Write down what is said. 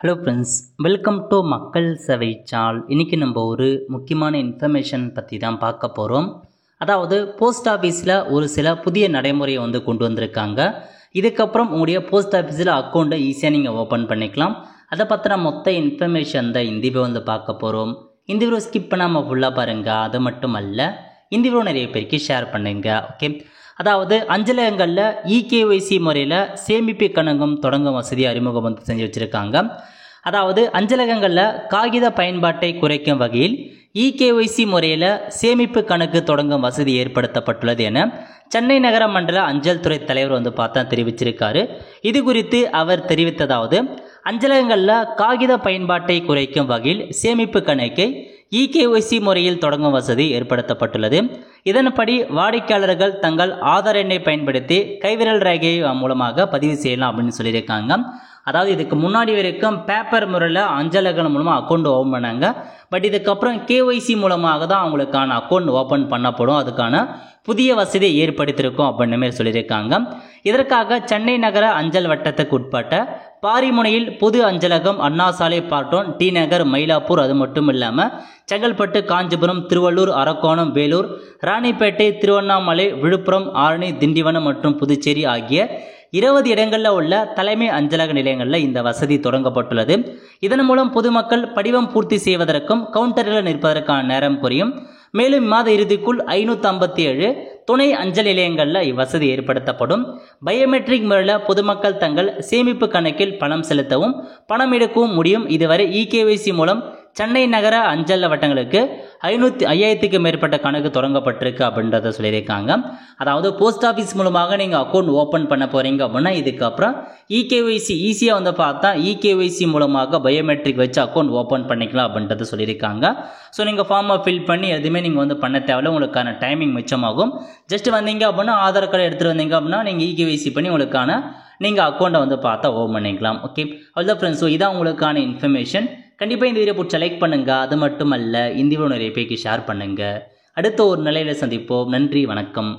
Hello friends, welcome to மக்கள் சேவை சால். இன்றைக்கி நம்ம ஒரு முக்கியமான இன்ஃபர்மேஷன் பற்றி தான் பார்க்க போகிறோம். அதாவது போஸ்ட் ஆஃபீஸில் ஒரு சில புதிய நடைமுறையை கொண்டு வந்திருக்காங்க. இதுக்கப்புறம் உங்களுடைய போஸ்ட் ஆஃபீஸில் அக்கௌண்ட்டை ஈஸியாக நீங்கள் ஓப்பன் பண்ணிக்கலாம். அதை பற்றின மொத்த இன்ஃபர்மேஷன் தான் இந்த வீடியோ பார்க்க போகிறோம். இந்த வீடியோ ஸ்கிப் பண்ணாமல் ஃபுல்லாக பாருங்கள். அது மட்டும் அல்ல, இந்த வீடியோ நிறைய பேருக்கு ஷேர் பண்ணுங்க. ஓகே, அதாவது அஞ்சலகங்களில் இகேஒய்சி முறையில் சேமிப்பு கணக்கும் தொடங்கும் வசதி அறிமுகம் செஞ்சு வச்சுருக்காங்க. அதாவது அஞ்சலகங்களில் காகித பயன்பாட்டை குறைக்கும் வகையில் இகேஒய்சி முறையில் சேமிப்பு கணக்கு தொடங்கும் வசதி ஏற்படுத்தப்பட்டுள்ளது என சென்னை நகர மண்டல அஞ்சல் துறை தலைவர் தெரிவிச்சிருக்காரு. இது குறித்து அவர் தெரிவித்ததாவது, அஞ்சலகங்களில் காகித பயன்பாட்டை குறைக்கும் வகையில் சேமிப்பு கணக்கை இகேஒய்சி முறையில் தொடங்கும் வசதி ஏற்படுத்தப்பட்டுள்ளது. இதன்படி வாடிக்கையாளர்கள் தங்கள் ஆதார் எண்ணை பயன்படுத்தி கைவிரல் ரேகை மூலமாக பதிவு செய்யலாம் அப்படின்னு சொல்லியிருக்காங்க. அதாவது இதுக்கு முன்னாடி வரைக்கும் பேப்பர் முறையில் அஞ்சலகங்கள் மூலமாக அக்கௌண்ட் ஓப்பன் பண்ணாங்க. பட் இதுக்கப்புறம் கேஒய்சி மூலமாக தான் அவங்களுக்கான அக்கௌண்ட் ஓப்பன் பண்ணப்படும். அதுக்கான புதிய வசதியை ஏற்படுத்தியிருக்கோம் அப்படின்னு மாதிரி சொல்லியிருக்காங்க. இதற்காக சென்னை நகர அஞ்சல் வட்டத்துக்கு உட்பட்ட பாரிமுனையில் பொது அஞ்சலகம், அண்ணா சாலை, பார்ட்டோன், டி நகர், மயிலாப்பூர், அது மட்டும் இல்லாமல் செங்கல்பட்டு, காஞ்சிபுரம், திருவள்ளூர், அரக்கோணம், வேலூர், ராணிப்பேட்டை, திருவண்ணாமலை, விழுப்புரம், ஆரணி, திண்டிவனம் மற்றும் புதுச்சேரி ஆகிய 20 இடங்களில் உள்ள தலைமை அஞ்சலக நிலையங்களில் இந்த வசதி தொடங்கப்பட்டுள்ளது. இதன் மூலம் பொதுமக்கள் படிவம் பூர்த்தி செய்வதற்கும் கவுண்டரில் நிற்பதற்கான நேரம் குறையும். மேலும் இம்மாத இறுதிக்குள் 557 துணை அஞ்சல் நிலையங்களில் இவ்வசதி ஏற்படுத்தப்படும். பயோமெட்ரிக் முறையில் பொதுமக்கள் தங்கள் சேமிப்பு கணக்கில் பணம் செலுத்தவும் பணம் எடுக்கவும் முடியும். இதுவரை இகேஒய்சி மூலம் சென்னை நகர அஞ்சல் வட்டங்களுக்கு 5000க்கும் மேற்பட்ட கணக்கு தொடங்கப்பட்டிருக்கு அப்படின்றத சொல்லியிருக்காங்க. அதாவது போஸ்ட் ஆஃபீஸ் மூலமாக நீங்கள் அக்கௌண்ட் ஓப்பன் பண்ண போகிறீங்க அப்படின்னா இதுக்கப்புறம் இகேஒய்சி ஈஸியாக பார்த்தா இகேஒய்சி மூலமாக பயோமெட்ரிக் வச்சு அக்கௌண்ட் ஓப்பன் பண்ணிக்கலாம் அப்படின்றத சொல்லியிருக்காங்க. ஸோ நீங்கள் ஃபார்மை ஃபில் பண்ணி எதுவுமே நீங்கள் பண்ண தேவையில்ல. உங்களுக்கான டைமிங் மிச்சமாகும். ஜஸ்ட் வந்தீங்க அப்படின்னா ஆதார் கார்டு எடுத்துகிட்டு வந்தீங்க அப்படின்னா நீங்கள் இகேஒய்சி பண்ணி உங்களுக்கான நீங்கள் அக்கௌண்ட்டை பார்த்தா ஓப்பன் பண்ணிக்கலாம். ஓகே, அவ்வளோதான் ஃப்ரெண்ட்ஸ். ஸோ இதான் உங்களுக்கான இன்ஃபர்மேஷன். கண்டிப்பாக இந்த வீடியோ பிடிச்ச லைக் பண்ணுங்கள். அது மட்டும் அல்ல, இந்த வீடியோ நிறைய பேருக்கு ஷேர் பண்ணுங்கள். அடுத்த ஒரு நிலையில் சந்திப்போம். நன்றி, வணக்கம்.